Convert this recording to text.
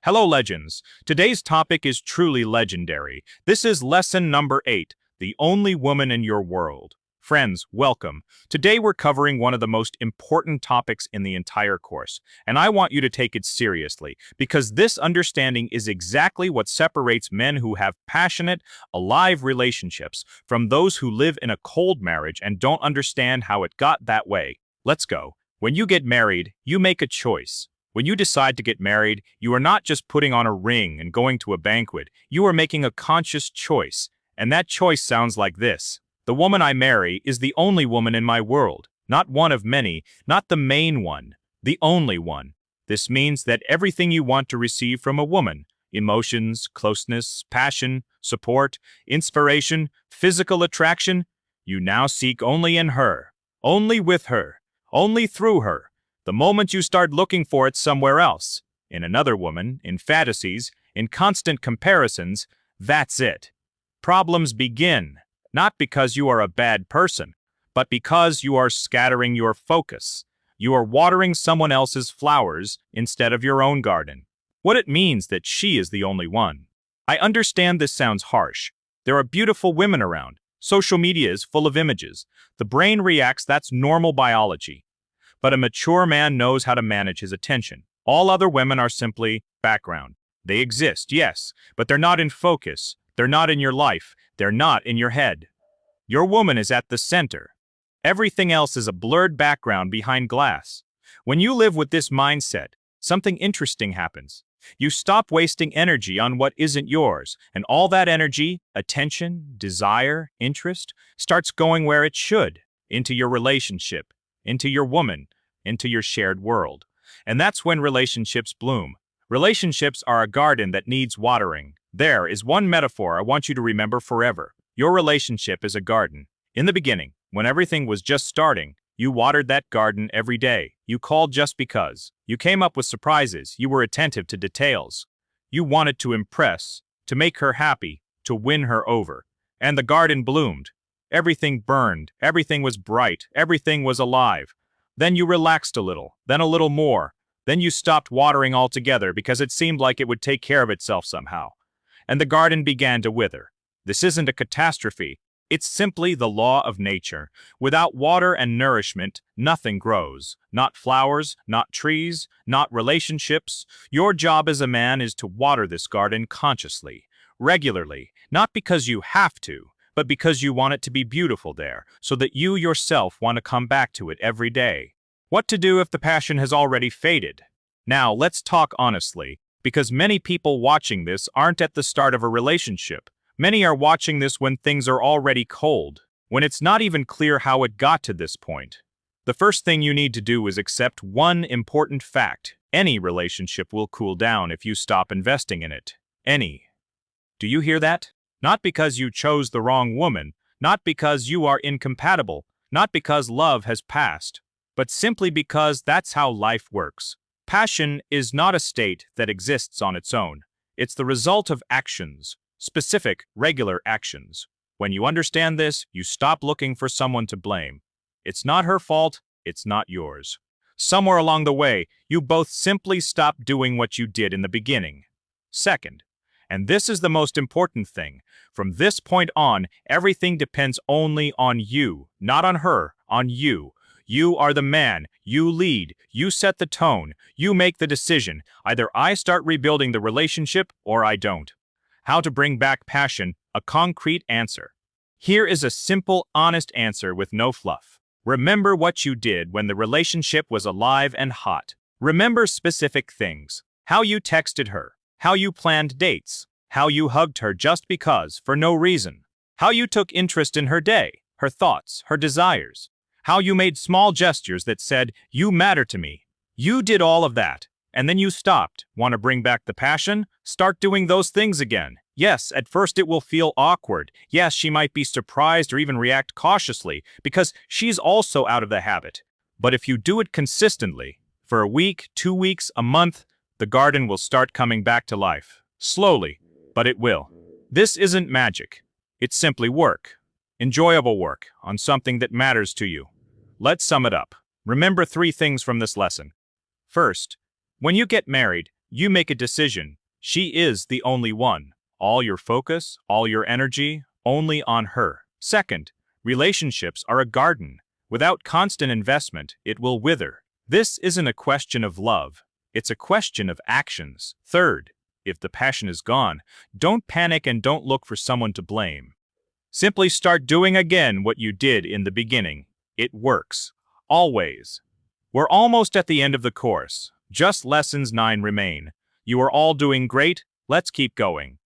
Hello, legends. Today's topic is truly legendary. This is lesson number 8, the only woman in your world. Friends, welcome. Today we're covering one of the most important topics in the entire course, and I want you to take it seriously, because this understanding is exactly what separates men who have passionate, alive relationships from those who live in a cold marriage and don't understand how it got that way. Let's go. When you get married, you make a choice. When you decide to get married, you are not just putting on a ring and going to a banquet. You are making a conscious choice, and that choice sounds like this. The woman I marry is the only woman in my world, not one of many, not the main one, the only one. This means that everything you want to receive from a woman, emotions, closeness, passion, support, inspiration, physical attraction, you now seek only in her, only with her, only through her. The moment you start looking for it somewhere else, in another woman, in fantasies, in constant comparisons, that's it. Problems begin, not because you are a bad person, but because you are scattering your focus. You are watering someone else's flowers instead of your own garden. What it means that she is the only one. I understand this sounds harsh. There are beautiful women around. Social media is full of images. The brain reacts, that's normal biology. But a mature man knows how to manage his attention. All other women are simply background. They exist, yes, but they're not in focus. They're not in your life. They're not in your head. Your woman is at the center. Everything else is a blurred background behind glass. When you live with this mindset, something interesting happens. You stop wasting energy on what isn't yours, and all that energy, attention, desire, interest, starts going where it should, into your relationship, into your woman, into your shared world. And that's when relationships bloom. Relationships are a garden that needs watering. There is one metaphor I want you to remember forever. Your relationship is a garden. In the beginning, when everything was just starting, you watered that garden every day. You called just because. You came up with surprises. You were attentive to details. You wanted to impress, to make her happy, to win her over. And the garden bloomed. Everything burned, everything was bright, everything was alive. Then you relaxed a little, then a little more. Then you stopped watering altogether because it seemed like it would take care of itself somehow. And the garden began to wither. This isn't a catastrophe. It's simply the law of nature. Without water and nourishment, nothing grows. Not flowers, not trees, not relationships. Your job as a man is to water this garden consciously, regularly, not because you have to, but because you want it to be beautiful there, so that you yourself want to come back to it every day. What to do if the passion has already faded? Now, let's talk honestly, because many people watching this aren't at the start of a relationship. Many are watching this when things are already cold, when it's not even clear how it got to this point. The first thing you need to do is accept one important fact. Any relationship will cool down if you stop investing in it. Any. Do you hear that? Not because you chose the wrong woman, not because you are incompatible, not because love has passed, but simply because that's how life works. Passion is not a state that exists on its own. It's the result of actions, specific, regular actions. When you understand this, you stop looking for someone to blame. It's not her fault, it's not yours. Somewhere along the way, you both simply stopped doing what you did in the beginning. Second, and this is the most important thing, from this point on, everything depends only on you, not on her, on you. You are the man, you lead, you set the tone, you make the decision. Either I start rebuilding the relationship or I don't. How to bring back passion, a concrete answer. Here is a simple, honest answer with no fluff. Remember what you did when the relationship was alive and hot. Remember specific things. How you texted her. How you planned dates. How you hugged her just because, for no reason. How you took interest in her day, her thoughts, her desires. How you made small gestures that said, "You matter to me." You did all of that, and then you stopped. Want to bring back the passion? Start doing those things again. Yes, at first it will feel awkward. Yes, she might be surprised or even react cautiously, because she's also out of the habit. But if you do it consistently, for a week, 2 weeks, a month, the garden will start coming back to life. Slowly, but it will. This isn't magic. It's simply work. Enjoyable work on something that matters to you. Let's sum it up. Remember 3 things from this lesson. First, when you get married, You make a decision. She is the only one. All your focus, all your energy, only on her. Second, relationships are a garden. Without constant investment, it will wither. This isn't a question of love. It's a question of actions. Third, if the passion is gone, don't panic and don't look for someone to blame. Simply start doing again what you did in the beginning. It works. Always. We're almost at the end of the course. Just lessons 9 remain. You are all doing great. Let's keep going.